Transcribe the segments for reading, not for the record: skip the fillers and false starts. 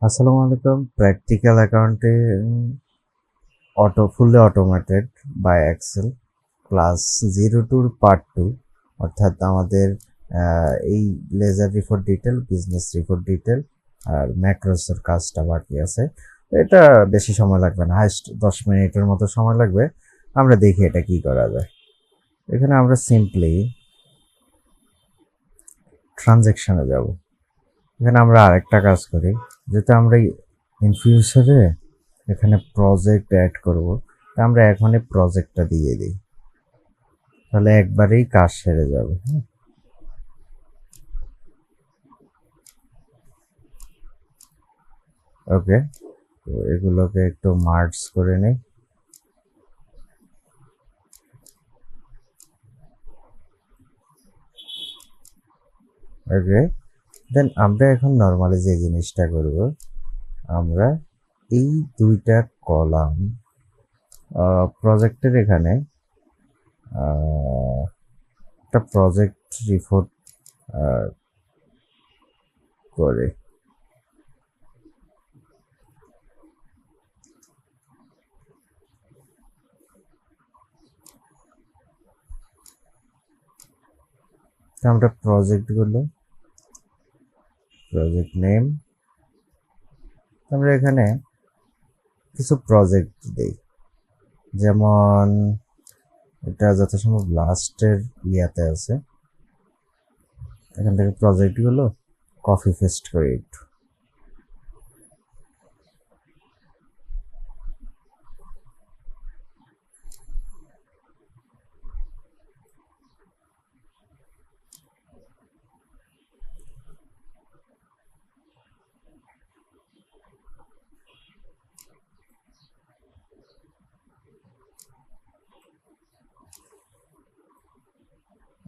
আসসালামু আলাইকুম। প্র্যাকটিক্যাল অ্যাকাউন্টে fully automated by excel class 02 part 2, অর্থাৎ আমাদের এই ledger report detail, business report detail আর ম্যাক্রোসের কাজটা বাকি আছে। এটা বেশি সময় লাগবে না, হাইস্ট 10 মিনিটের মতো সময় লাগবে। আমরা দেখি এটা কি করা যায়। এখানে আমরা সিম্পলি ট্রানজ্যাকশনে যাব। এখানে আমরা আরেকটা কাজ করি, যেহেতু আমরা ইন ফিউচারে এখানে প্রজেক্ট অ্যাড করব, আমরা এখনই প্রজেক্টটা দিয়ে দিই, তাহলে একবারেই কাজ সেরে যাবে। ওকে, তো এগুলোকে একটু মার্জ করে নেই। ওকে, দেন আমরা এখন নর্মালি যে জিনিসটা করব, আমরা এই দুইটা কলাম প্রজেক্টের এখানে একটা প্রজেক্ট রিপোর্ট করে আমরা প্রজেক্টগুলো, প্রজেক্ট নেম, আমরা এখানে কিছু প্রজেক্ট দিই, যেমন এটা যথাসম্ভব লাস্টের ইয়াতে আছে। এখান থেকে প্রজেক্টগুলো কপি পেস্ট করি একটু।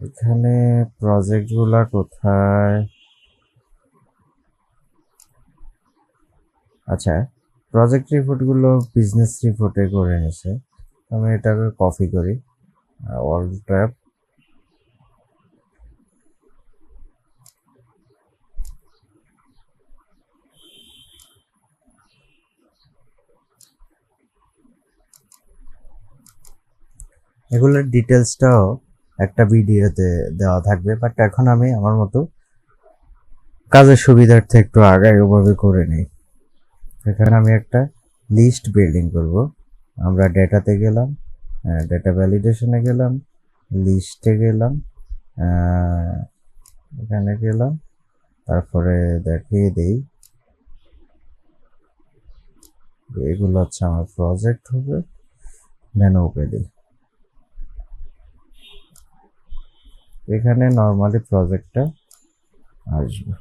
এখানে প্রজেক্টগুলো কোথায়? আচ্ছা, প্রজেক্ট রিপোর্টগুলো বিজনেস রিপোর্টে করে নিছে। আমি এটাকে কপি করি, অল ট্যাব, এগুলোর ডিটেলসটাও একটা ভিডিওতে দেওয়া থাকবে, বাট এখন আমি আমার মতো কাজের সুবিধার্থে একটু আগে ওভাবে করে নিই। এখানে আমি একটা লিস্ট বিল্ডিং করব। আমরা ডেটাতে গেলাম, ডেটা ভ্যালিডেশনে গেলাম, লিস্টে গেলাম, এখানে গেলাম, তারপরে দেখিয়ে দিই এগুলো হচ্ছে আমার প্রজেক্ট হবে, দেন ওকে দিই। এখানে নর্মালি প্রজেক্টটা আসবে।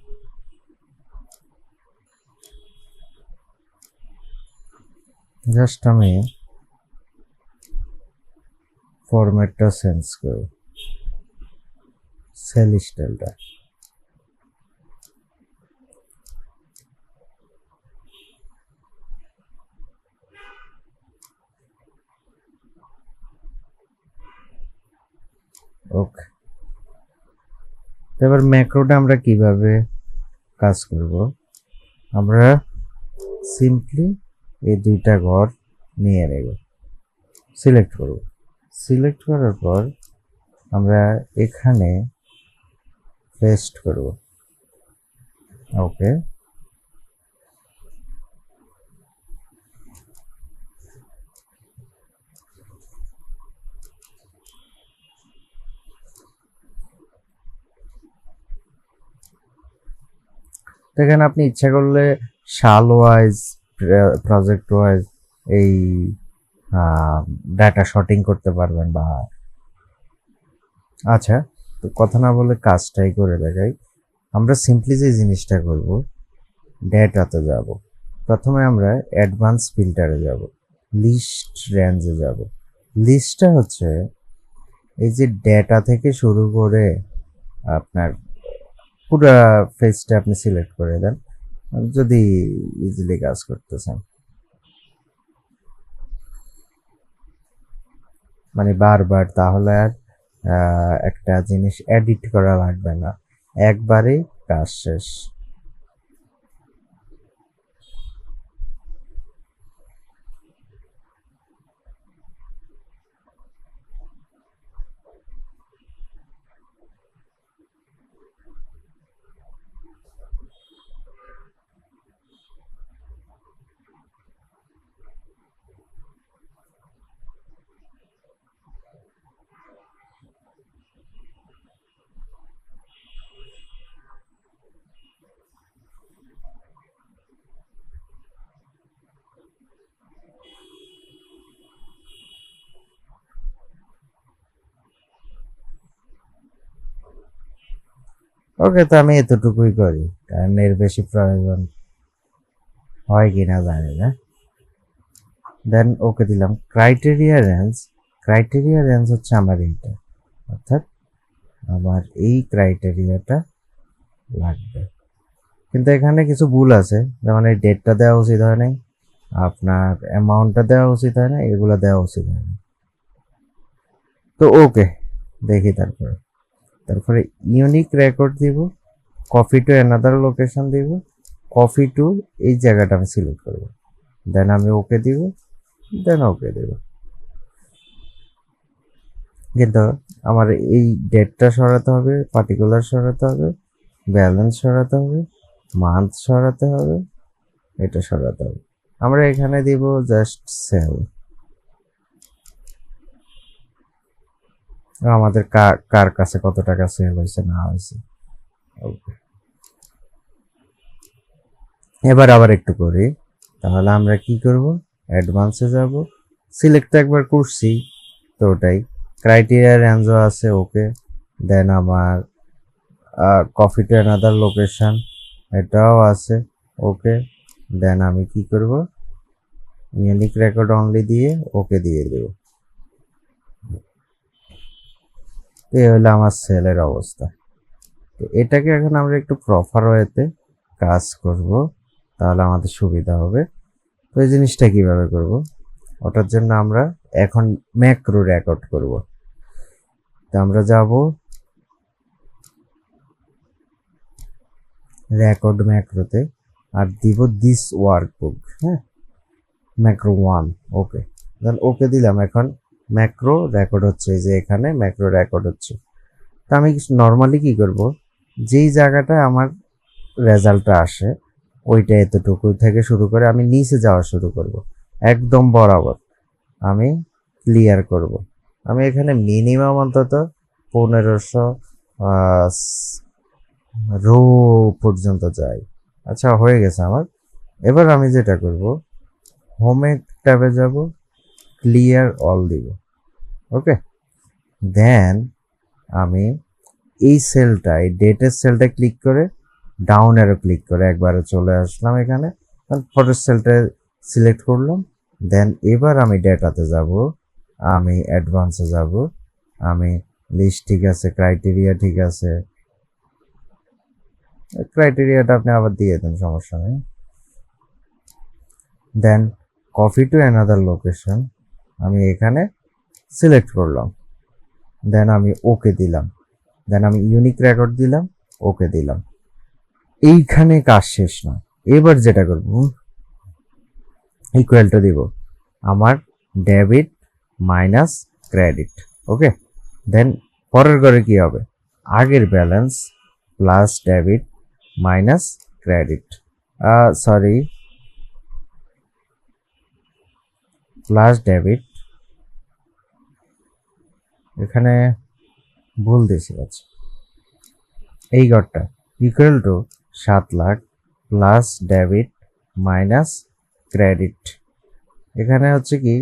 জাস্ট আমি ফরম্যাটটা চেঞ্জ করি, সেল স্টাইলটা। ওকে, এবার ম্যাক্রোটা আমরা কিভাবে কাজ করব? আমরা সিম্পলি এই দুইটা ঘর নিয়ে নেব, সিলেক্ট করব। সিলেক্ট করার পর আমরা এখানে পেস্ট করব। ওকে, এখানে আপনি ইচ্ছা করলে সাল ওয়াইজ, প্রজেক্ট ওয়াইজ এই ডাটা শর্টিং করতে পারবেন। বা আচ্ছা, তো কথা না বলে কাজটাই করে দেখাই। আমরা সিম্পলি যে জিনিসটা করব, ডেটাতে যাব, প্রথমে আমরা অ্যাডভান্স ফিল্টারে যাব, লিস্ট রেঞ্জে যাব। লিস্টটা হচ্ছে এই যে ডেটা থেকে শুরু করে আপনার পুরো ফেজটা আপনি সিলেক্ট করে দেন, যদি ইজিলি কাজ করতে চান। মানে বারবার তাহলে আর একটা জিনিস এডিট করা লাগবে না, একবারেই কাজ শেষ। ওকে, তো আমি এতটুকুই করি, কারণ এর বেশি প্রয়োজন হয় কিনা জানি না। দেন ওকে দিলাম। ক্রাইটেরিয়া রেঞ্জ হচ্ছে আমার এইটা, অর্থাৎ আমার এই ক্রাইটেরিয়াটা লাগবে। কিন্তু এখানে কিছু ভুল আছে, যেমন এই ডেটটা দেওয়া উচিত হয় নাই, আপনার অ্যামাউন্টটা দেওয়া উচিত হয় না, এগুলো দেওয়া উচিত হয় না। তো ওকে, দেখি তারপরে ইউনিক রেকর্ড দিব, কপি টু অ্যানাদার লোকেশন দিব, কপি টু এই জায়গাটা আমি সিলেক্ট করব, দেন আমি ওকে দিব, দেন ওকে দেব। কিন্তু আমার এই ডেটটা সরাতে হবে, পার্টিকুলার সরাতে হবে, ব্যালেন্স সরাতে হবে, মান্থ সরাতে হবে, এটা সরাতে হবে। আমরা এখানে দিব জাস্ট সেল। আমাদের কার কাছে কত টাকা সেল হয়েছে না হয়েছে। এবার আবার একটু করি, তাহলে আমরা কি করব, অ্যাডভান্সে যাব, সিলেক্ট একবার করছি তো ওটাই, ক্রাইটেরিয়া রেঞ্জও আছে, ওকে। দেন আমার কপি টু অ্যানাদার লোকেশন এটাও আছে, ওকে। দেন আমি কি করব, ইউনিক রেকর্ড অনলি দিয়ে ওকে দিয়ে দেব। এই হলো আমার সেলের অবস্থা। তো এটাকে এখন আমরা একটু প্রপার ওয়েতে কাজ করব, তাহলে আমাদের সুবিধা হবে। তো এই জিনিসটা কিভাবে করব, ওটার জন্য আমরা এখন ম্যাক্রো রেকর্ড করব। তো আমরা যাব রেকর্ড ম্যাক্রোতে, আর দিব দিস ওয়ার্কবুক, হ্যাঁ, ম্যাক্রো 1, ওকে। দেন ওকে দিলাম। এখন ম্যাক্রো রেকর্ড হচ্ছে, এই যে এখানে ম্যাক্রো রেকর্ড হচ্ছে। তো আমি নর্মালি কি করব, যেই জায়গাটায় আমার রেজাল্টটা আসে ওইটা এতটুকু থেকে শুরু করে আমি নিচে যাওয়া শুরু করব, একদম বরাবর আমি ক্লিয়ার করব। আমি এখানে মিনিমাম অন্তত 1500 রো পর্যন্ত যাই। আচ্ছা, হয়ে গেছে আমার। এবার আমি যেটা করব, হোমে ট্যাবে যাব, ক্লিয়ার অল দিব, ওকে। দেন আমি এই সেলটা, এই ডেটের সেলটা ক্লিক করে ডাউন অ্যারো ক্লিক করে একবারে চলে আসলাম এখানে, পরের সেলটা সিলেক্ট করলাম। দেন এবার আমি ডেটাতে যাব, আমি অ্যাডভান্সে যাব, আমি লিস্ট ঠিক আছে, ক্রাইটেরিয়া ঠিক আছে, ক্রাইটেরিয়াটা আপনি আবার দিয়ে দেন, সমস্যা নেই। দেন কপি টু অ্যানাদার লোকেশন আমি এখানে সিলেক্ট করলাম, দেন আমি ওকে দিলাম, দেন আমি ইউনিক রেকর্ড দিলাম, ওকে দিলাম। এইখানে কাজ শেষ না। এবার যেটা করব, ইকুয়াল টু দিব আমার ডেবিট মাইনাস ক্রেডিট, ওকে। দেন পরের ঘরে কি হবে, আগের balance plus debit minus credit, sorry, plus debit, এখানে ভুল দিয়েছি। আচ্ছা, এই ঘরটা equal to 7 lakh plus debit minus credit. এখানে হচ্ছে কি,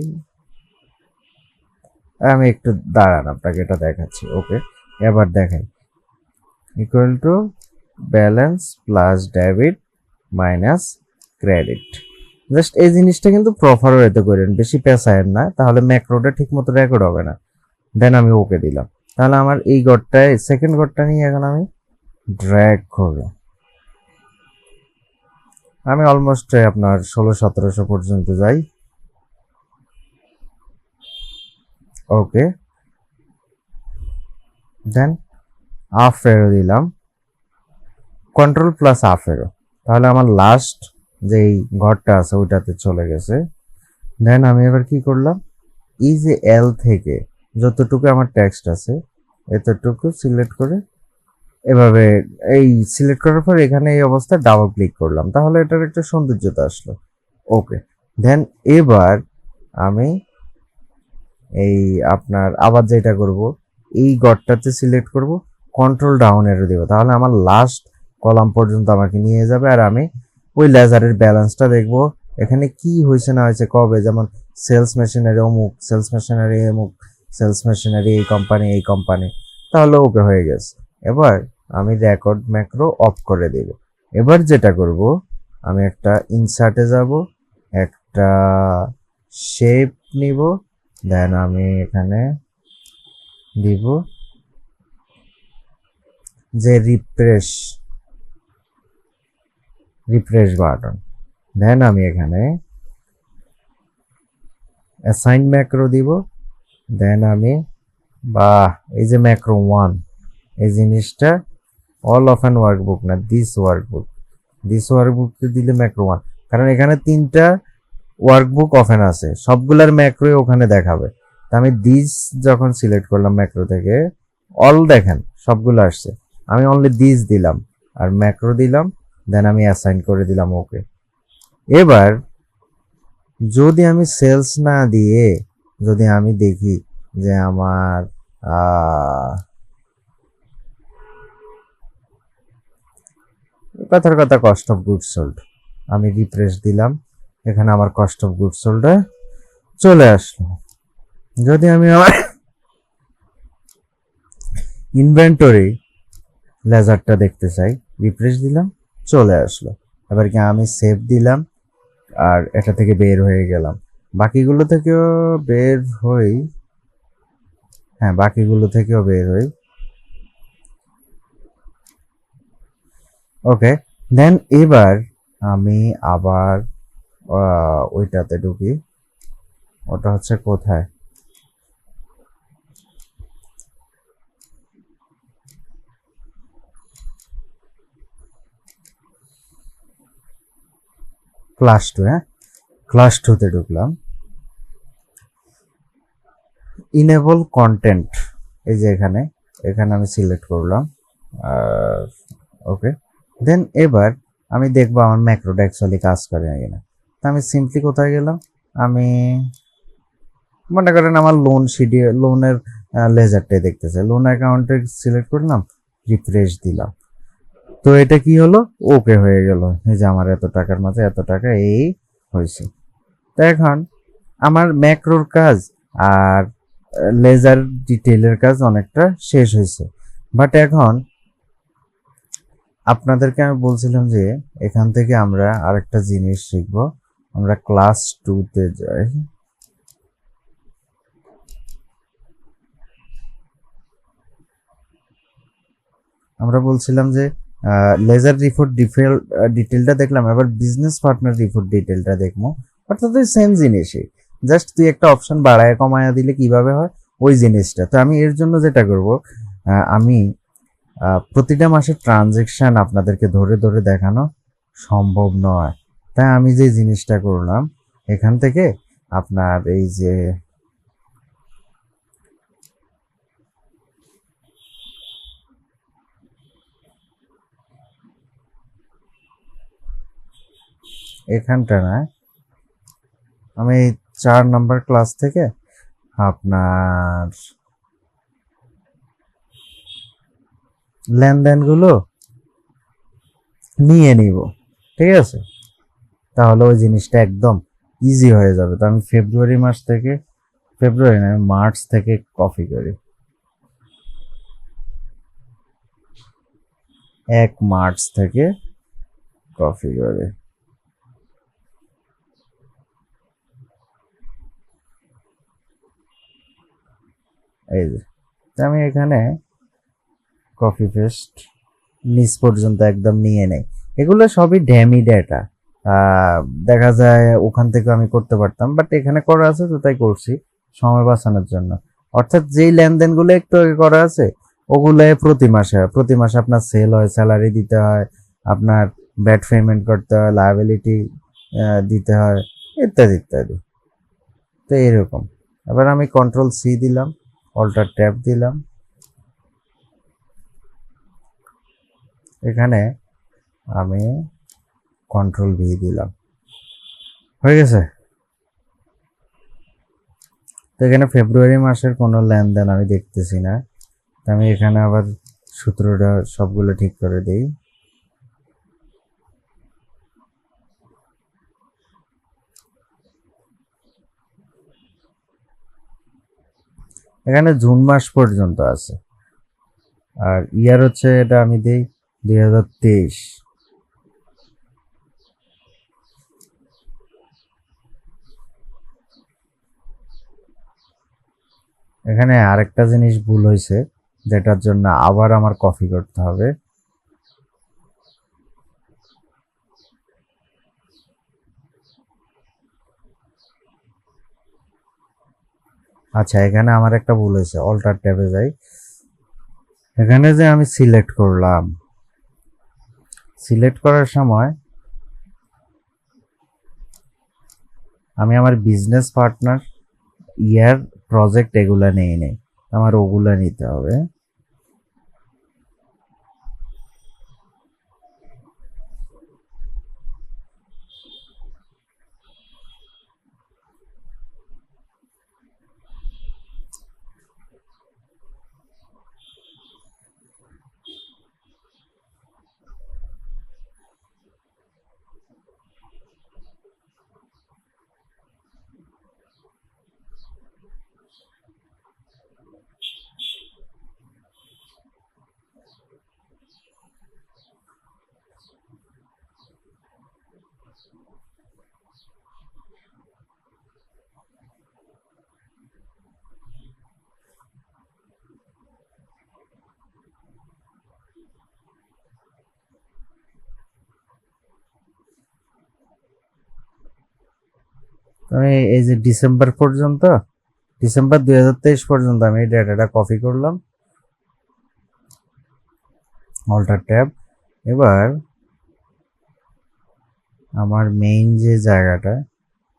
আমি একটু দাঁড়ান, আপনাকে এটা দেখাচ্ছি, ওকে। এবার দেখাই, equal to balance plus debit minus credit. Just এই জিনিসটা কিন্তু প্রপার ওয়েতে করেন, বেশি পেঁচায়েন না, তাহলে ম্যাক্রোটা ঠিক মতো রেকর্ড হবে না। দেন আমি ওকে দিলাম। তাহলে আমার এই ঘরটায় সেকেন্ড ঘরটা নিয়ে এখন আমি ড্র্যাগ করলাম, আমি অলমোস্ট আপনার 1600-1700 পর্যন্ত যাই, ওকে। দেন আপ এরো দিলাম, কন্ট্রোল প্লাস আপ এরো, তাহলে আমার লাস্ট যেই ঘরটা আছে ওইটাতে চলে গেছে। দেন আমি এবার কি করলাম, এই যে এল থেকে যতটুকু আমার টেক্সট আছে এতটুকু সিলেক্ট করে এভাবে, এই সিলেক্ট করার পর এখানে এই অবস্থায় ডাবল ক্লিক করলাম, তাহলে এটার একটা সৌন্দর্যতা আসলো, ওকে। দেন এবার আমি এই আপনার আবার যেটা করব, এই ঘরটাতে সিলেক্ট করব, কন্ট্রোল ডাউন এরো দেবো, তাহলে আমার লাস্ট কলাম পর্যন্ত আমাকে নিয়ে যাবে, আর আমি ওই লেজারের ব্যালেন্সটা দেখব, এখানে কি হয়েছে না হয়েছে কবে, যেমন সেলস মেশিনারি অমুক, সেলস মেশিনারি অমুক, সেলস মেশিনারি এই কোম্পানি, তাহলে ওকে হয়ে গেছে। এবার আমি রেকর্ড ম্যাক্রো অফ করে দেব। এবার যেটা করব, আমি একটা ইনসার্টে যাব, একটা শেপ নিব, দেন আমি এখানে দিব যে রিফ্রেশ বাটন। দেন আমি এখানে অ্যাসাইন ম্যাক্রো দিব। দেন আমি এই যে ম্যাক্রো 1, এই জিনিসটা অল অফ অ্যান ওয়ার্কবুক না, দিস ওয়ার্কবুককে দিলে ম্যাক্রো 1, কারণ এখানে 3টা ওয়ার্কবুক ওপেন আছে, সবগুলার ম্যাক্রোই ওখানে দেখাবে। তা আমি দিস যখন সিলেক্ট করলাম ম্যাক্রো থেকে, অল দেখেন সবগুলো আসছে, আমি অনলি দিস দিলাম আর ম্যাক্রো দিলাম, দেন আমি অ্যাসাইন করে দিলাম ওকে। এবার যদি আমি সেলস না দিয়ে যদি আমি দেখি যে আমার কথার কথা কস্ট অফ গুডস সোল্ড, আমি রিফ্রেশ দিলাম, এখানে আমার কস্ট অফ গুডস সোল্ড চলে আসলো। যদি আমি আমার ইনভেন্টরি লেজারটা দেখতে চাই, রিফ্রেশ দিলাম, চলে আসলো। এবার কি আমি সেভ দিলাম আর এটা থেকে বের হয়ে গেলাম, বাকিগুলো থেকেও বের হই, হ্যাঁ বাকিগুলো থেকেও বের হই। ওকে, দেন এবার আমি আবার ওইটাতে ঢুকি, ওটা হচ্ছে কোথায়, ক্লাস 2, হ্যাঁ ক্লাস 2তে ঢুকলাম। ইনেবল কন্টেন্ট, এই যে এখানে আমি সিলেক্ট করলাম, ওকে। দেন এবার আমি দেখবো আমার ম্যাক্রোটা অ্যাকচুয়ালি কাজ করে কিনা। তা আমি সিম্পলি কোথায় গেলাম, আমি মনে করেন আমার লোনের লেজারটাই দেখতে চাই, লোন অ্যাকাউন্টে সিলেক্ট করলাম, রিফ্রেশ দিলাম, তো এটা কি হলো, ওকে হয়ে গেল। এই যে আমার এত টাকার মাঝে এত টাকা এই হয়েছে। তো এখন আমার ম্যাক্রোর কাজ আর লেজার ডিটেইলের কাজ অনেকটা শেষ হয়েছে। বাট এখন আপনাদেরকে আমি বলছিলাম যে এখান থেকে আমরা আরেকটা জিনিস শিখব। আমরা ক্লাস 2তে যাই, আমরা বলছিলাম যে লেজার রিপোর্ট ডিটেলটা দেখলাম, এবার বিজনেস পার্টনার রিপোর্ট ডিটেলটা দেখবো। অর্থাৎ ওই সেম জিনিসই, জাস্ট তুই একটা অপশন বাড়ায় কমায়া দিলে কিভাবে হয় ওই জিনিসটা। তো আমি এর জন্য যেটা করব, আমি প্রতিটা মাসের ট্রানজেকশন আপনাদেরকে ধরে ধরে দেখানো সম্ভব নয়, তাই আমি যে জিনিসটা করলাম এখান থেকে আপনার এই যে এখানটা না, আমি 4 নাম্বার ক্লাস থেকে আপনার লেনদেনগুলো নিয়ে নিব, ঠিক আছে, তাহলে ওই জিনিসটা একদম ইজি হয়ে যাবে। তো আমি ফেব্রুয়ারি না, আমি মার্চ থেকে কপি করি, 1 মার্চ থেকে কপি করি, এই যে আমি এখানে কপি পেস্ট নিচ পর্যন্ত একদম নিয়ে নেই। এগুলো সবই ড্যামি ডেটা, দেখা যায় ওখান থেকে আমি করতে পারতাম, বাট এখানে করা আছে তো তাই করছি সময় বাঁচানোর জন্য। অর্থাৎ যেই লেনদেনগুলো একটু আগে করা আছে ওগুলো প্রতি মাসে আপনার সেল হয়, স্যালারি দিতে হয়, আপনার ব্যাট পেমেন্ট করতে হয়, লায়াবিলিটি দিতে হয়, ইত্যাদি ইত্যাদি। তো এরকম। এবার আমি Ctrl+C দিলাম, অল্টার ট্যাব দিলাম, এখানে আমি Ctrl+V দিলাম, হয়ে গেছে। তো এখানে ফেব্রুয়ারি মাসের কোনো লেনদেন আমি দেখতেছি না, আমি এখানে আবার সূত্রটা সবগুলো ঠিক করে দিই। এখানে জুন মাস পর্যন্ত আছে, আর ইয়ার হচ্ছে এটা আমি দিই 2023। এখানে আরেকটা জিনিস ভুল হয়েছে, যেটার জন্য আবার আমার কপি করতে হবে। আচ্ছা, এখানে আমার একটা ভুল হয়েছে, অল্টার ট্যাবে যাই। এখানে যে আমি সিলেক্ট করলাম, সিলেক্ট করার সময় আমি আমার বিজনেস পার্টনার, ইয়ার, প্রজেক্ট এগুলা নেই নেই, আমার ওগুলা নিতে হবে। আমি এই যে ডিসেম্বর 2023 পর্যন্ত আমি এই ডেটাটা কপি করলাম, অল্টার ট্যাব। এবার আমার মেইন যে জায়গাটা,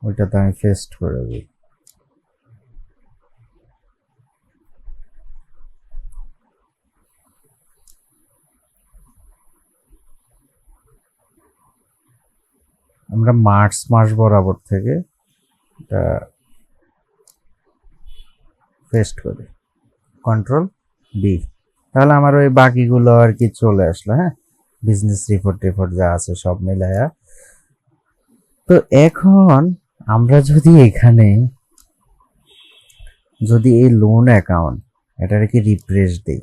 ওইটাতে আমি পেস্ট করে দিই। আমরা মার্চ মাস বরাবর থেকে এটা পেস্ট করি, কন্ট্রোল ডি। তাহলে আমার ওই বাকিগুলো আর কি চলে আসলো। হ্যাঁ, বিজনেস রিপোর্ট যা আছে সব মিলায়া। তো এখন আমরা যদি এখানে এই লোন অ্যাকাউন্ট এটার কি রিফ্রেশ দিই,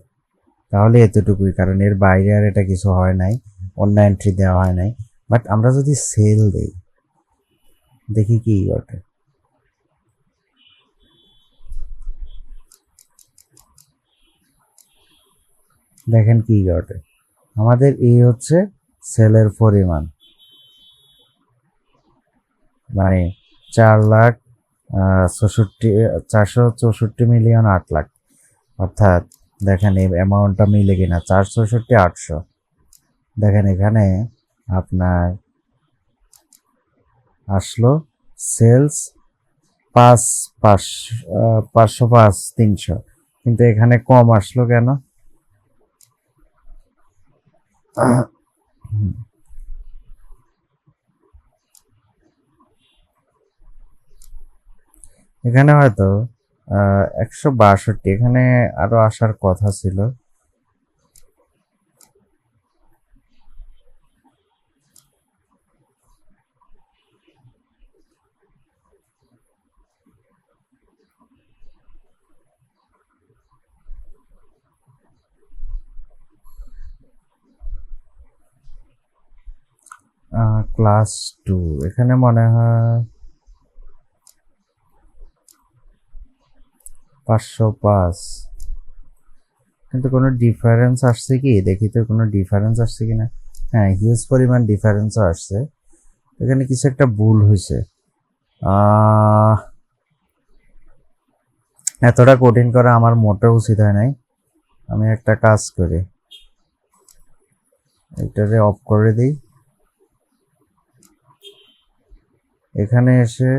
তাহলে এতটুকুই, কারণ এর বাইরে আর এটা কিছু হয় নাই, অন্য এন্ট্রি দেওয়া হয় নাই। বাট আমরা যদি সেল দিই, দেখি কি ঘটে। দেখেন কি ঘটে, আমাদের এই হচ্ছে সেলের পরিমাণ, মানে 4,64,464,000,008 অর্থাৎ দেখেন এই অ্যামাউন্টটা মিলে কিনা, 464,800। দেখেন এখানে আপনার আসলো সেলস 5,505,300, কিন্তু এখানে কম আসলো কেন? এখানে হয়তো 162, এখানে আরো আসার কথা ছিল। ক্লাস 2 এখানে মনে হয় 505, কিন্তু কোনো ডিফারেন্স আসছে কি দেখি তো, কোনো ডিফারেন্স আসছে কিনা। হ্যাঁ, হিউজ পরিমাণ ডিফারেন্সও আসছে। এখানে কিছু একটা ভুল হয়েছে। এতটা কঠিন করা আমার মোটেও উচিত হয় নাই। আমি একটা কাজ করি, এটারে অফ করে দিই, এখানে এসে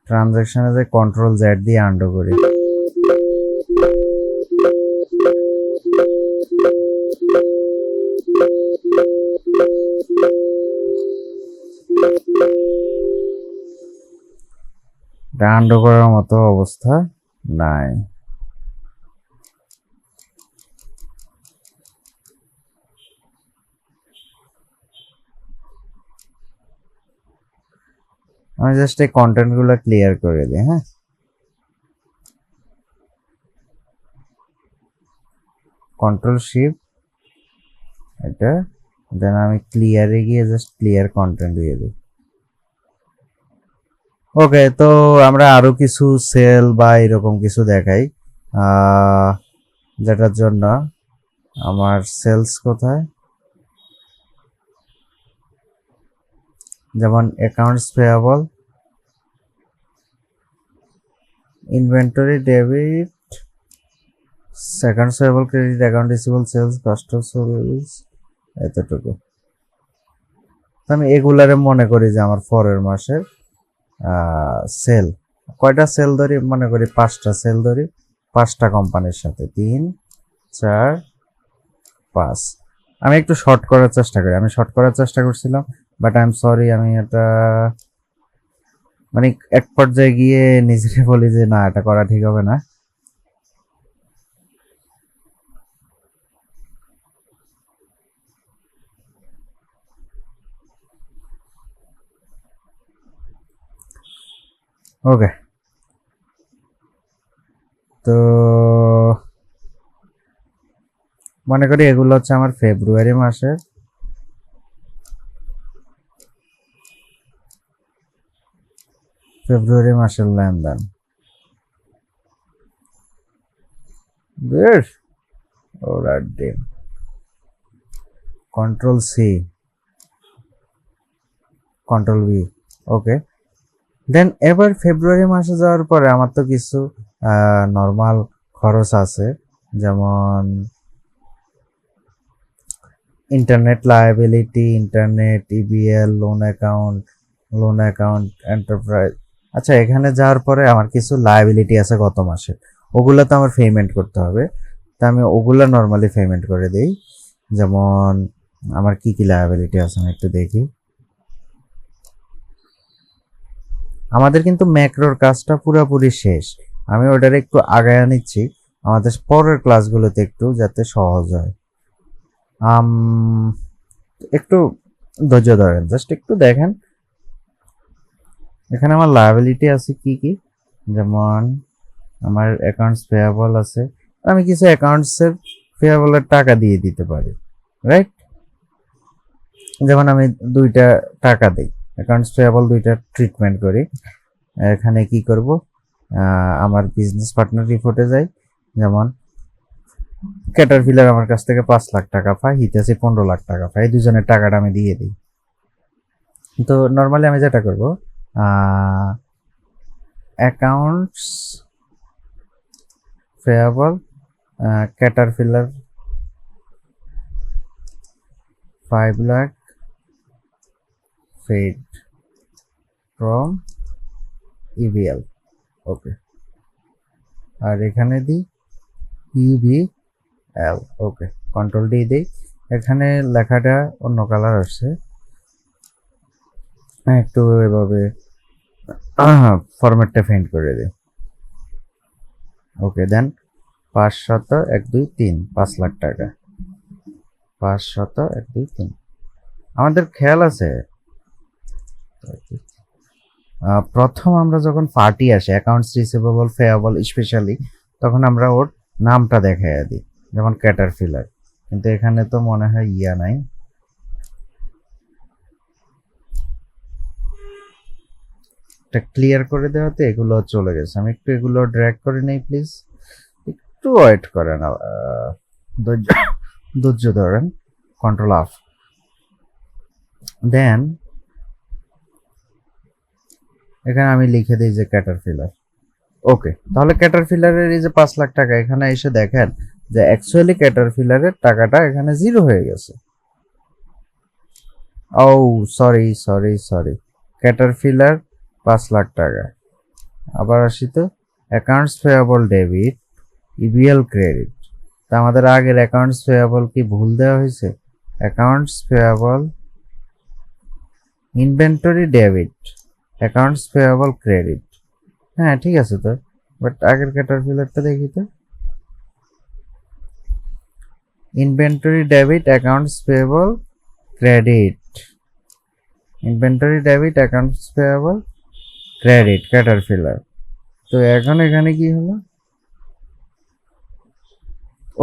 ট্রানজ্যাকশনে যে কন্ট্রোল জেড দিয়ে আন্ডু করি। আন্ডু করার মতো অবস্থা নাই। আমি জাস্ট এই কন্টেন্ট গুলো ক্লিয়ার করে দিই। হ্যাঁ, কন্ট্রোল শিফট এটা, দেন আমি ক্লিয়ারে গিয়ে জাস্ট ক্লিয়ার কন্টেন্ট দিয়ে দিই। ওকে, তো আমরা আরো কিছু সেল বা এরকম কিছু দেখাই, যেটার জন্য আমার সেলস কোথায়, যেমন accounts payable, inventory debit, accounts payable credit, account receivable, sales, cost of sales, এতটুকু। আমি এগুলারে মনে করি যে আমার পরের মাসের সেল। কয়টা সেল ধরি, মনে করি 5টা সেল ধরি, 5টা কোম্পানির সাথে, 3 4 5। আমি একটু শর্ট করার চেষ্টা করি, আমি শর্ট করার চেষ্টা করছিলাম, বাট আই এম সরি, আমি এটা মানে এক পর্যায়ে গিয়ে নিজেকে বলি যে না, এটা করা ঠিক হবে না। ওকে, তো মনে করি এগুলো হচ্ছে আমার ফেব্রুয়ারি মাসের লেনদেন। ওরা ডিম, কন্ট্রোল সি, কন্ট্রোল বি। ওকে, দেন এবার ফেব্রুয়ারি মাসে যাওয়ার পরে আমার তো কিছু নর্মাল খরচ আছে, যেমন internet liability, internet, EBL, loan account, enterprise. আচ্ছা, এখানে যাওয়ার পরে আমার কিছু লায়াবিলিটি আছে গত মাসে, ওগুলো তো আমার পেমেন্ট করতে হবে, তা আমি ওগুলো নর্মালি পেমেন্ট করে দিই। যেমন আমার কি কি লায়াবিলিটি আছে আমি একটু দেখি। আমাদের কিন্তু ম্যাক্রোর কাজটা পুরোপুরি শেষ, আমি ওটার একটু আগায়া নিচ্ছি আমাদের পরের ক্লাসগুলোতে একটু যাতে সহজ হয়। একটু ধৈর্য ধরেন, জাস্ট একটু দেখেন এখানে আমার লায়াবিলিটি আছে কি কি। যেমন আমার অ্যাকাউন্টস পেয়াবল আছে, আমি কিছু অ্যাকাউন্টসের পেয়াবলের টাকা দিয়ে দিতে পারি, রাইট? যেমন আমি 2টা টাকা দিই, অ্যাকাউন্টস পেয়াবল 2টা ট্রিটমেন্ট করি। এখানে কি করব, আমার বিজনেস পার্টনার রিপোর্টে যাই, যেমন ক্যাটারপিলার আমার কাছ থেকে 5 লাখ টাকা পায়, হিতাসি 15 লাখ টাকা পায়, দুজনের টাকাটা আমি দিয়ে দিই। তো নর্মালি আমি যেটা করব, accounts payable caterpillar 5 lakh paid from EBL. Okay, আর এখানে দিই ইবিএল। ওকে, কন্ট্রোল ডি দিই। এখানে লেখাটা অন্য কালার আসছে, একটু এভাবে ফরম্যাটটা ফেন্ট করে দিই। ওকে, দেন 500-123 5 লাখ টাকা, 500-123। আমাদের খেয়াল আছে প্রথম আমরা যখন পার্টি আসে অ্যাকাউন্টস রিসিভেবল পেয়াবল স্পেশালি, তখন আমরা ওর নামটা দেখাইয়া দিই, যেমন ক্যাটারপিলার, কিন্তু এখানে তো মনে হয় নাই। এটা ক্লিয়ার করে দেওয়াতে এগুলো চলে গেছে, আমি একটু এগুলো ড্র্যাগ করে নেই প্লিজ, একটু ওয়েট করেন, ধৈর্য ধরেন, কন্ট্রোল অফ। দেন এখানে আমি লিখে দিই যে ক্যাটারপিলার। ওকে, তাহলে ক্যাটারপিলারের এই যে 5 লাখ টাকা, এখানে এসে দেখেন যে অ্যাকচুয়ালি ক্যাটারপিলারের টাকাটা এখানে 0 হয়ে গেছে। ও সরি, ক্যাটারপিলার 5 লাখ টাকা। আবার আসি তো, accounts payable debit, EBL credit. তা আমাদের আগের অ্যাকাউন্টস পেয়াবল কি ভুল দেওয়া হয়েছে? Accounts payable inventory debit, accounts payable credit. হ্যাঁ ঠিক আছে তো, বাট আগের ক্যাটারপিলারটা দেখি তো, inventory debit, accounts payable credit, inventory debit, accounts payable credit, Caterpillar. তো এখন এখানে কি হলো,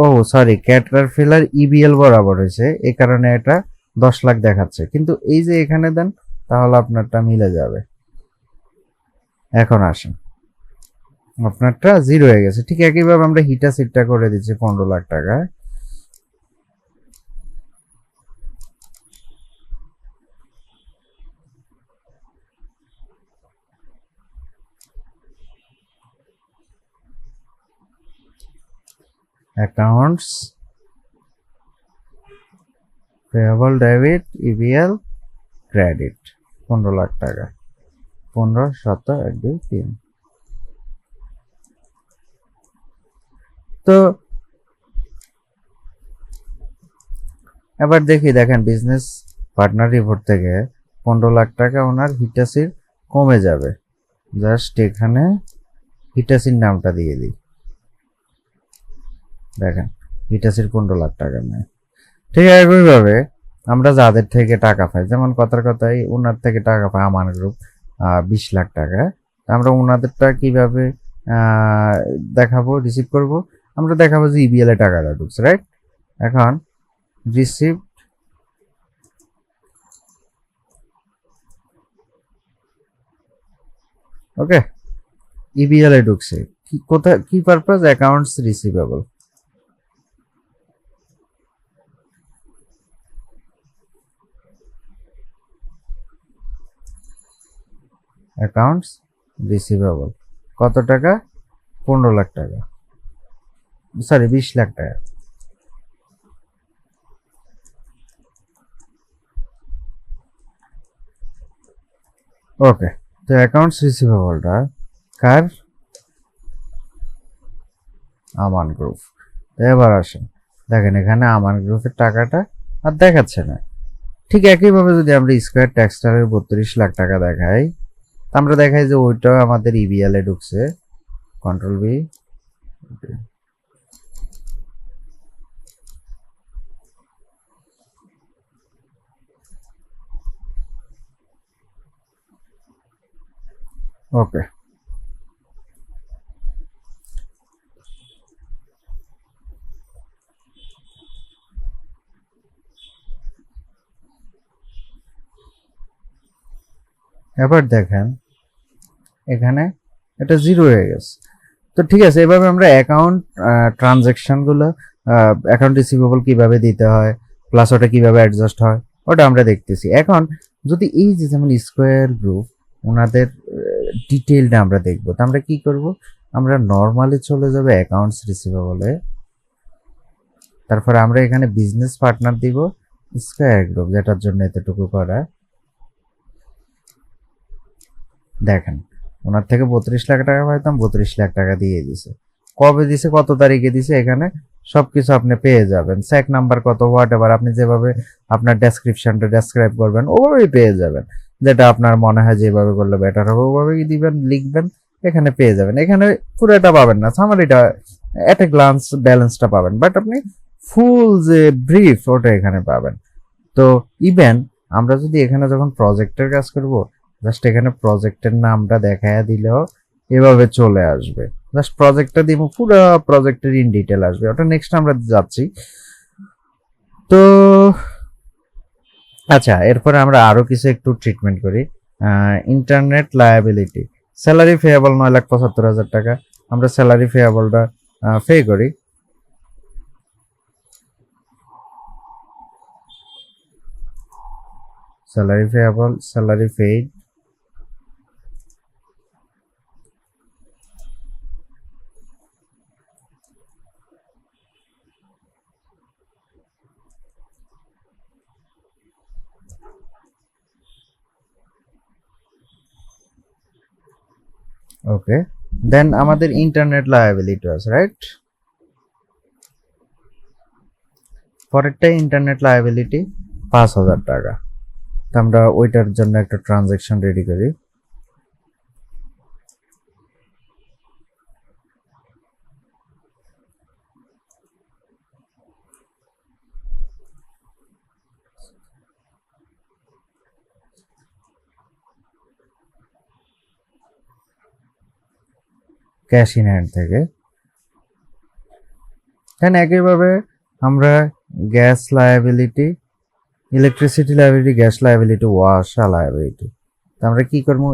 ও সরি, ক্যাটারপিলার ইবিএল বরাবর হয়েছে, এই কারণে এটা 10 লাখ দেখাচ্ছে, কিন্তু এই যে এখানে দেন তাহলে আপনারটা মিলে যাবে। এখন আসেন, আপনারটা জিরো হয়ে গেছে। ঠিক একইভাবে আমরা হিটাসিটটা করে দিচ্ছি 15 লাখ টাকা। Accounts payable debit EBL credit 15 lakh টাকা, 15 17 1 2 3। তো এবার দেখেন বিজনেস পার্টনার রিপোর্ট থেকে 15 লাখ টাকা ওনার হিটাসির কমে যাবে। জাস্ট এখানে হিটাসির নামটা দিয়ে দিই, দেখেন হিটাসির 15 লাখ টাকা নেয়। ঠিক একইভাবে আমরা যাদের থেকে টাকা পাই, যেমন কথার কথাই ওনার থেকে টাকা পাই আমান গ্রুপ 20 লাখ টাকা। আমরা ওনাদেরটা কিভাবে দেখাবো, রিসিভ করব? আমরা দেখাবো যে ইবিএল এ টাকাটা ঢুকছে, রাইট? এখন রিসিভ, ওকে, ইবিএল এ ঢুকছে। কি কোথায়, কি purpose? Accounts receivable. Accounts receivable কত টাকা? 15 লাখ টাকা, সরি 20 লাখ টাকা। ওকে, তো অ্যাকাউন্টস রিসিভেবলটা কার? আমান গ্রুপ। এবার আসেন, দেখেন এখানে আমান গ্রুপের টাকাটা আর দেখাচ্ছে না। ঠিক একইভাবে যদি আমরা স্কোয়ার টেক্সটাইলের 32 লাখ টাকা দেখাই, আমরা দেখাই যে ওইটাও আমাদের ইবিএল এ ঢুকছে। কন্ট্রোল বি, ওকে। এবার দেখেন এখানে এটা জিরো হয়ে গেছে। তো ঠিক আছে, এভাবে আমরা অ্যাকাউন্ট ট্রানজ্যাকশনগুলো, অ্যাকাউন্ট রিসিভেবল কিভাবে দিতে হয়, প্লাস ওটা কিভাবে অ্যাডজাস্ট হয়, ওটা আমরা দেখতেছি। এখন যদি এই যে যেমন স্কোয়ার গ্রুপ, ওনাদের ডিটেইলটা আমরা দেখবো, তো আমরা কি করব? আমরা নর্মালি চলে যাবে অ্যাকাউন্টস রিসিভেবলে, তারপরে আমরা এখানে বিজনেস পার্টনার দিব স্কোয়ার গ্রুপ, যেটার জন্য এতটুকু করা। দেখেন ওনার থেকে 32 লাখ টাকা পাইতাম, 32 লাখ টাকা দিয়ে দিছে। কবে দিছে, কত তারিখে দিছে, এখানে সবকিছু আপনি পেয়ে যাবেন। স্যাক নাম্বার কত, হোয়াট এভার, আপনি যেভাবে আপনার ডেসক্রিপশনটা ডেসক্রাইব করবেন ওভাবেই পেয়ে যাবেন। যেটা আপনার মনে হয় যেভাবে করলে বেটার হবে ওভাবেই দিবেন, লিখবেন, এখানে পেয়ে যাবেন। এখানে পুরোটা পাবেন না, সামারিটা এট এ গ্লান্স ব্যালেন্সটা পাবেন, বাট আপনি ফুল যে ব্রিফ ওটা এখানে পাবেন। তো ইভেন আমরা যদি এখানে যখন প্রজেক্টের কাজ করব, জাস্ট এখানে প্রজেক্টের নামটা দেখায়া দিলেও এভাবে চলে আসবে। জাস্ট প্রজেক্টটা দিব, পুরো প্রজেক্টের ইন ডিটেল আসবে। ওটা নেক্সট আমরা যাচ্ছি। তো আচ্ছা, এরপরে আমরা আরো কিছু একটু ট্রিটমেন্ট করি। ইন্টারনেট লায়াবিলিটি, স্যালারি পেয়েবল 9,75,000 টাকা। আমরা স্যালারি পেয়েবলটা পে করি। Salary payable, salary paid, okay. Then আমাদের ইন্টারনেট লায়াবিলিটি আছে, রাইট? পরেরটা ইন্টারনেট লায়াবিলিটি 5,000 টাকা। তো আমরা ওইটার জন্য একটা ট্রানজাকশন রেডি করি। ক্যাশ ইন হ্যান্ড থেকে দেন একইভাবে আমরা gas liability, electricity liability, gas liability, ওয়াসা লায়াবিলিটি, আমরা কি করবো,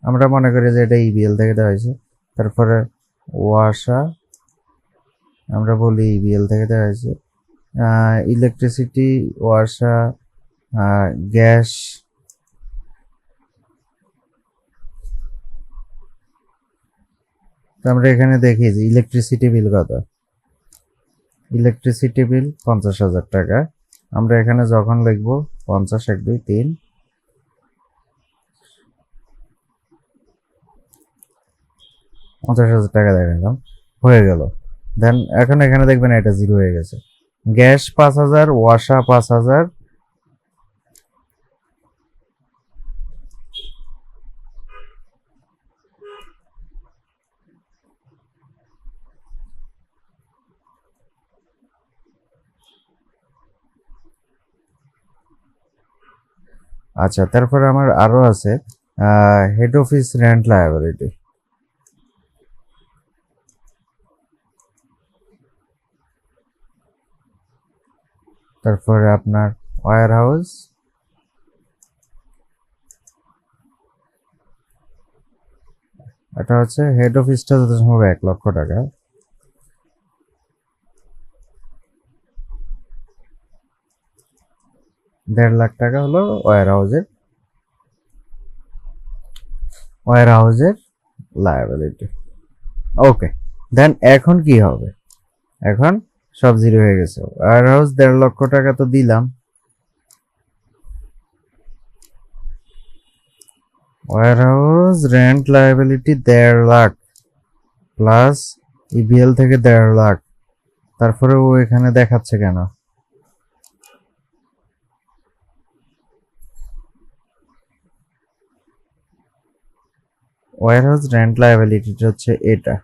আমরা মনে করি যে এটা ইবিএল থেকে দেওয়া হয়েছে, তারপরে ওয়াসা আমরা বলি ইবিএল থেকে দেওয়া হয়েছে, ইলেকট্রিসিটি, ওয়াসা, গ্যাস, তো আমরা এখানে দেখি যে ইলেকট্রিসিটি বিল কত, ইলেকট্রিসিটি বিল 50,000 টাকা। আমরা এখানে যখন লিখবো 50, 1, 2, 3, 50,000 টাকা দেখালাম, হয়ে গেল। দেন এখন এখানে দেখবেন এটা 0 হয়ে গেছে। গ্যাস 5,000, ওয়াসা 5,000, আচ্ছা তারপরে আমার আরো আছে হেড অফিস রেন্ট লায়াবিলিটি, তারপরে আপনার ওয়্যার হাউস, এটা হচ্ছে হেড অফিসটা যত সম্ভব 1,00,000 টাকা, $1.5 টাকা হলো ওয়্যার হাউসের লায়াবিলিটি। ওকে, দেন এখন কি হবে, এখন সব 0 হয়ে গেছে। ওয়্যার হাউস 1.5 টাকা তো দিলাম, warehouse rent liability 1.5 plus EBL থেকে 1.5, তারপরে ও এখানে দেখাচ্ছে কেন, ওয়্যার হাউস রেন্ট লায়াবিলিটি হচ্ছে এটা,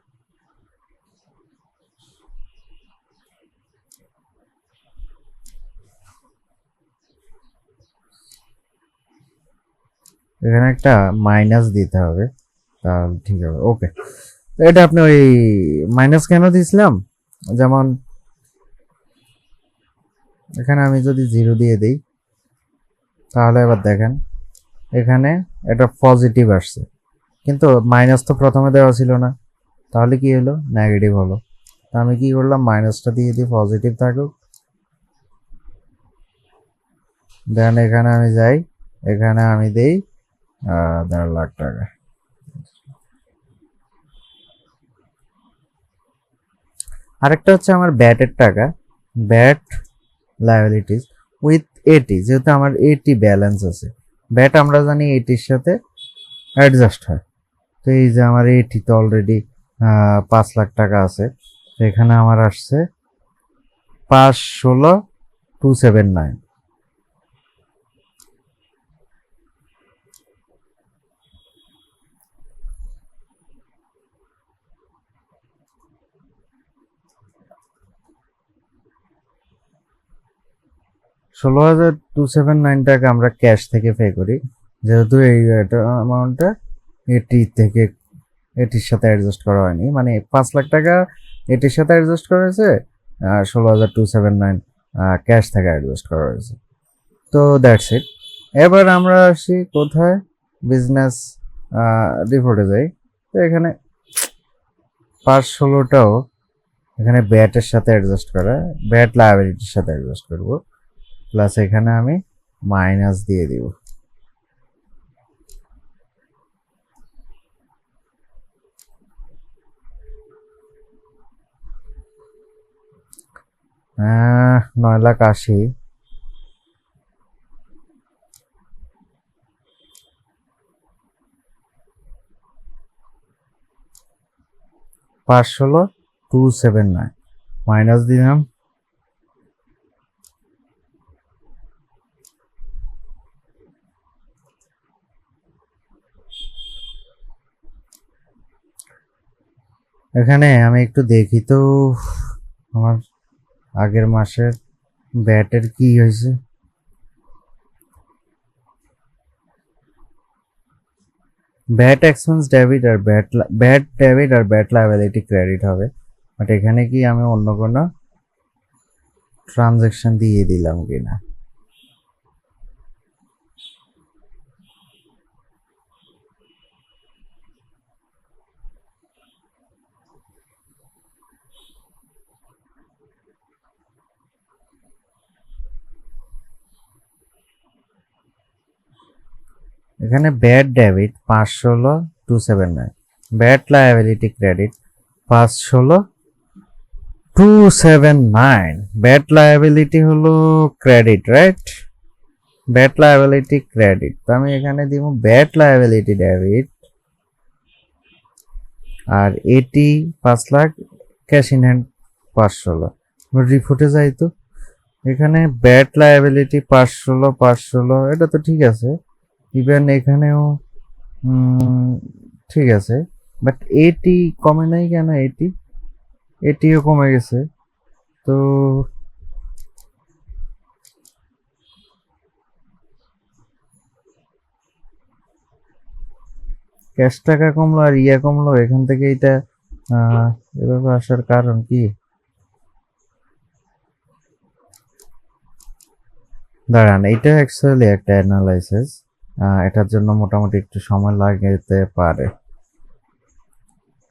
এখানে একটা মাইনাস দিতে হবে, তাহলে ঠিক হবে। ওকে, এটা আপনি ওই মাইনাস কেন দিয়েছিলাম, যেমন এখানে আমি যদি 0 দিয়ে দিই, তাহলে এবার দেখেন এখানে এটা পজিটিভ আসছে, কিন্তু মাইনাস তো প্রথমে দেওয়া ছিল না, তাহলে কি হলো, নেগেটিভ হলো। তো আমি কি করলাম, মাইনাসটা দিয়ে দিই, পজিটিভ থাকুক। দেন এখানে আমি যাই, এখানে আমি দেই 1.5 টাকা। আরেকটা হচ্ছে আমার ব্যাটের টাকা, ব্যাট লায়াবিলিটিস উইথ 80, যেহেতু আমার 80 ব্যালেন্স আছে, ব্যাট আমরা জানি 80-র সাথে অ্যাডজাস্ট হয়। তো এই যে আমার 80 তো অলরেডি 5,00,000 টাকা আছে, তো এখানে আমার আসছে 5,16,279। 16,279 টাকা আমরা ক্যাশ থেকে পে করি, যেহেতু এই অ্যামাউন্টটা 80-র সাথে অ্যাডজাস্ট করা হয়নি, মানে 5,00,000 টাকা 80-র সাথে অ্যাডজাস্ট করা হয়েছে, 16,279 ক্যাশ থেকে অ্যাডজাস্ট করা হয়েছে। তো দ্যাটস ইট। এবার আমরা আসি কোথায়, বিজনেস রিপোর্টে যাই। তো এখানে 5,16টাও এখানে ব্যাটের সাথে অ্যাডজাস্ট করা, ব্যাট লায়াবিলিটির সাথে অ্যাডজাস্ট করব, প্লাস এখানে আমি মাইনাস দিয়ে দিব। আহ 9,80,000, 5,16,279 মাইনাস দিলাম, এখানে আমি একটু দেখি তো আমার আগের মাসের ব্যাটের কি হয়েছে। ব্যাট এক্সপেন্স ডেবিট আর ব্যাট ডেবিট আর ব্যাট লায়াবিলিটি ক্রেডিট হবে, বাট এখানে কি আমি অন্য কোনো ট্রানজ্যাকশন দিয়ে দিলাম কিনা। এখানে VAT debit 516,279, VAT liability credit 516,279, VAT liability হলো credit, right? VAT liability credit, তো আমি এখানে দিব ব্যাট লায়াবিলিটি ডেবিট, আর এটি 5 লাখ, ক্যাশ ইন হ্যান্ড 516। রিপোর্টে যাই তো, এখানে ব্যাট লায়াবিলিটি 516, এটা তো ঠিক আছে। ইভেন এখানেও ঠিক আছে, বাট এটি কমে নাই কেন? এটিও কমে গেছে, তো ক্যাশ টাকা কমলো আর কমলো, এখান থেকে এটা এভাবে আসার কারণ কি? দাঁড়ান, এটা অ্যাকচুয়ালি একটা অ্যানালাইসিস, এটার জন্য মোটামুটি একটু সময় লাগতে পারে।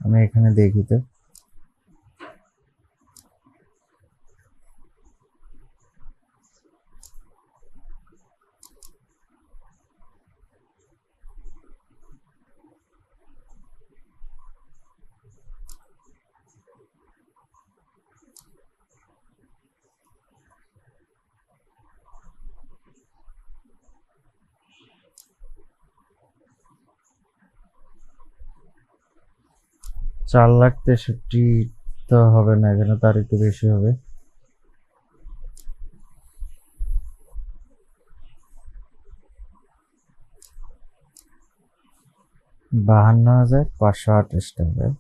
আমি এখানে দেখি তো, 4,63,000 তো হবে না, এখানে তার একটু বেশি হবে। $52,528।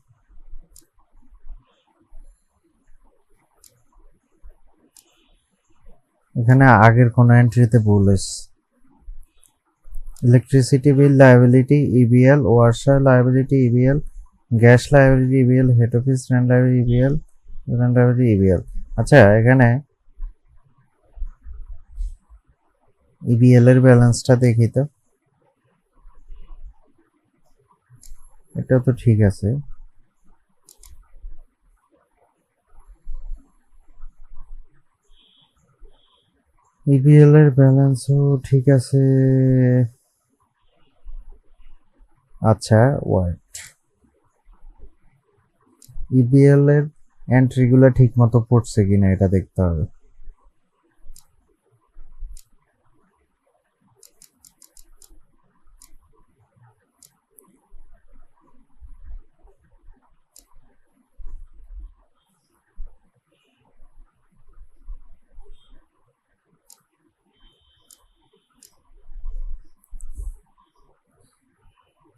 এখানে আগের কোন এন্ট্রিতে ভুল হয়েছে। ইলেকট্রিসিটি বিল লায়াবিলিটি ইবিএল, ওয়াসার liability EBL, gas liability EBL, head office rent liability EBL, rent liability EBL. আচ্ছা, এখানে ইবিএল এর ব্যালেন্সটা দেখি তো, এটা তো ঠিক আছে। ইবিএল এর ব্যালেন্সও ঠিক আছে। আচ্ছা, ওয়াইট ইবিএল এর এন্ট্রিগুলো ঠিক মতো পড়ছে কিনা এটা দেখতে হবে।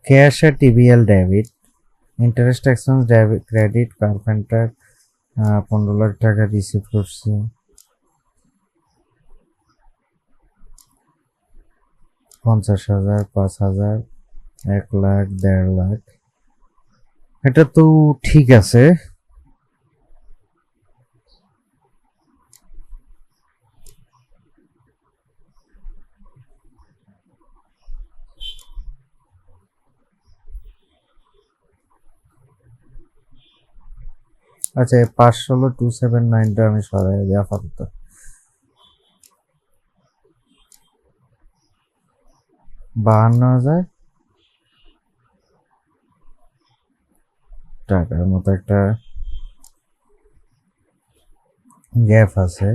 ক্যাশ আর TBL debit, interest expense debit credit, carpenter 15 lakh টাকা রিসিভ করছি, 50,000, 5,000, 1 লাখ, 1.5 লাখ, এটা তো ঠিক আছে। আচ্ছা, 516,279টা আমি সরাই দিই আপাতত। 52,000 টাকার মতো একটা গ্যাপ আছে।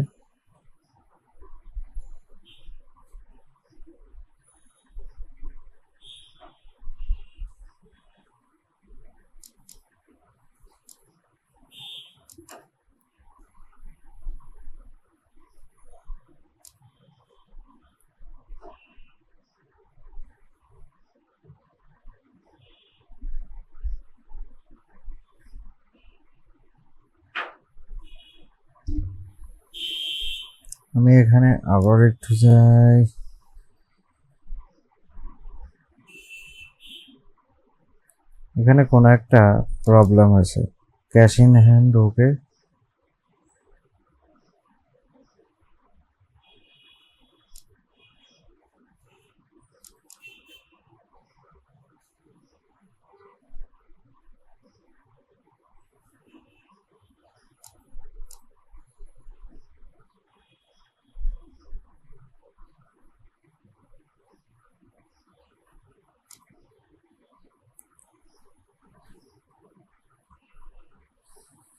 আমি এখানে আবার একটু যাই, এখানে কোনো একটা প্রবলেম আছে। ক্যাশ ইন হ্যান্ড ওকে,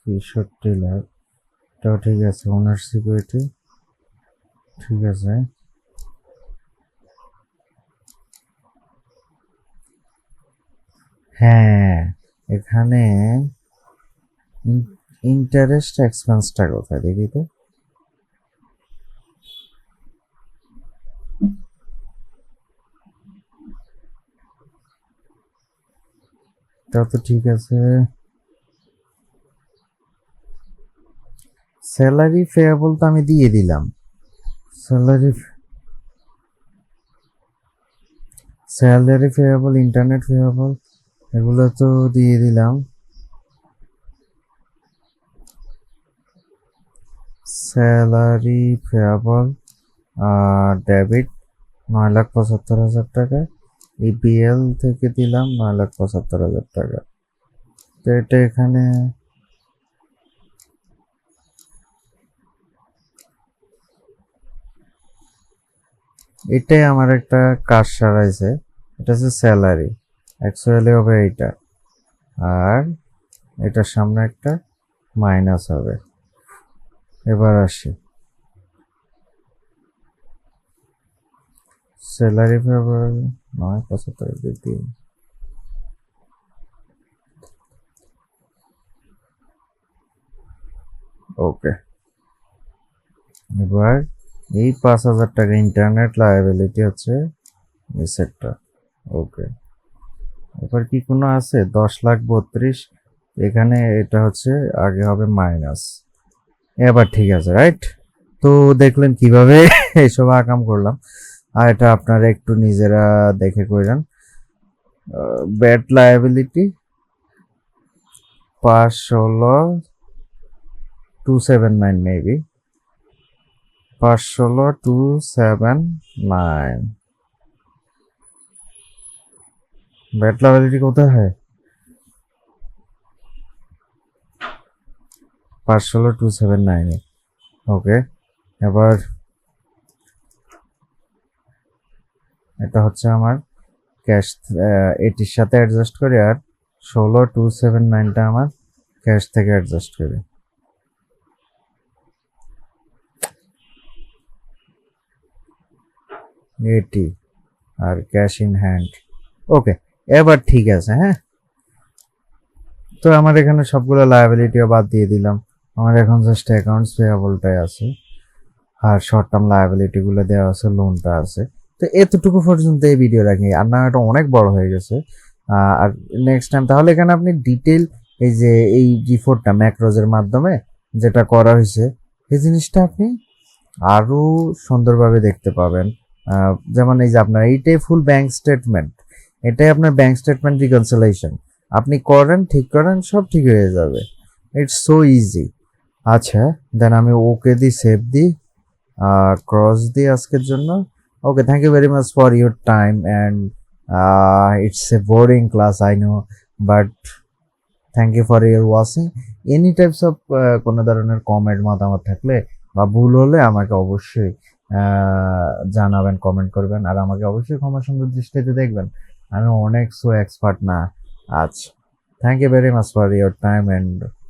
$63 লাখ, এটাও ঠিক আছে। ওনার সিকিউরিটি ঠিক আছে। হ্যাঁ, এখানে ইন্টারেস্ট এক্সপেন্সটা কোথায় দেখি তো। তাও তো ঠিক আছে। স্যালারি পেয়েবল তো আমি দিয়ে দিলাম। স্যালারি পেয়েবল, ইন্টারনেট পেয়েবল, এগুলো তো দিয়ে দিলাম। স্যালারি পেয়েবল ডেবিট 9,75,000 টাকা, ইপিএল থেকে দিলাম 9,75,000 টাকা। তো এটা এখানে এটাই আমার একটা কাজ সারাইছে। এটা হচ্ছে স্যালারি, অ্যাকচুয়ালি হবে এইটা, আর এটার সামনে একটা মাইনাস হবে। এবার আসি স্যালারি পেপার 9,75,000 দিই। ওকে, এবার এই 5,000 টাকা ইন্টারনেট লায়াবিলিটি হচ্ছে সেটটা। ওকে, এবার কি কোনো আছে 10,32,000, এখানে এটা হচ্ছে আগে হবে মাইনাস। এবার ঠিক আছে, রাইট? তো দেখলেন কিভাবে এইসব আকাম করলাম, আর এটা আপনারা একটু নিজেরা দেখে করেন। Bad liability 5,16,279 maybe, 5,16,279। Bad liability কোথায় হয়? 5,16,279। ওকে, এবার এটা হচ্ছে আমার ক্যাশ, এটির সাথে অ্যাডজাস্ট করি, আর 16,279টা আমার ক্যাশ থেকে অ্যাডজাস্ট করি। এটি আর ক্যাশ ইন হ্যান্ড। ওকে, এবার ঠিক আছে। হ্যাঁ, তো আমার এখানে সবগুলো লায়াবিলিটিও বাদ দিয়ে দিলাম। আমার এখন জাস্ট অ্যাকাউন্টস পেয়াবলটাই আছে, আর শর্ট টার্ম লায়াবিলিটি গুলো দেওয়া আছে, লোনটা আছে। তো এতটুকু পর্যন্ত এই ভিডিও রাখি, আর না এটা অনেক বড় হয়ে গেছে। আর নেক্সট টাইম তাহলে এখানে আপনি ডিটেল এই যে এই রিপোর্টটা ম্যাক্রোজের মাধ্যমে যেটা করা হয়েছে, এই জিনিসটা আপনি আরো সুন্দরভাবে দেখতে পাবেন। যেমন এই যে আপনার এইটাই ফুল ব্যাংক স্টেটমেন্ট, এটাই আপনার ব্যাংক স্টেটমেন্ট রিকনসিলেশন। আপনি করেন, ঠিক করেন, সব ঠিক হয়ে যাবে। It's so easy. আচ্ছা, দেন আমি ওকে দিই, সেভ দিই, ক্রস দিই আজকের জন্য। Okay, thank you very much for your time, and it's a boring class I know, but thank you for your watching. Any types of কোনো ধরনের কমেন্ট মতামত থাকলে বা ভুল হলে আমাকে অবশ্যই জানাবেন, কমেন্ট করবেন, আর আমাকে অবশ্যই ক্ষমা সুন্দর দৃষ্টিতে দেখবেন। আমি অনেক এক্সপার্ট না। আচ্ছা, thank you very much for your time and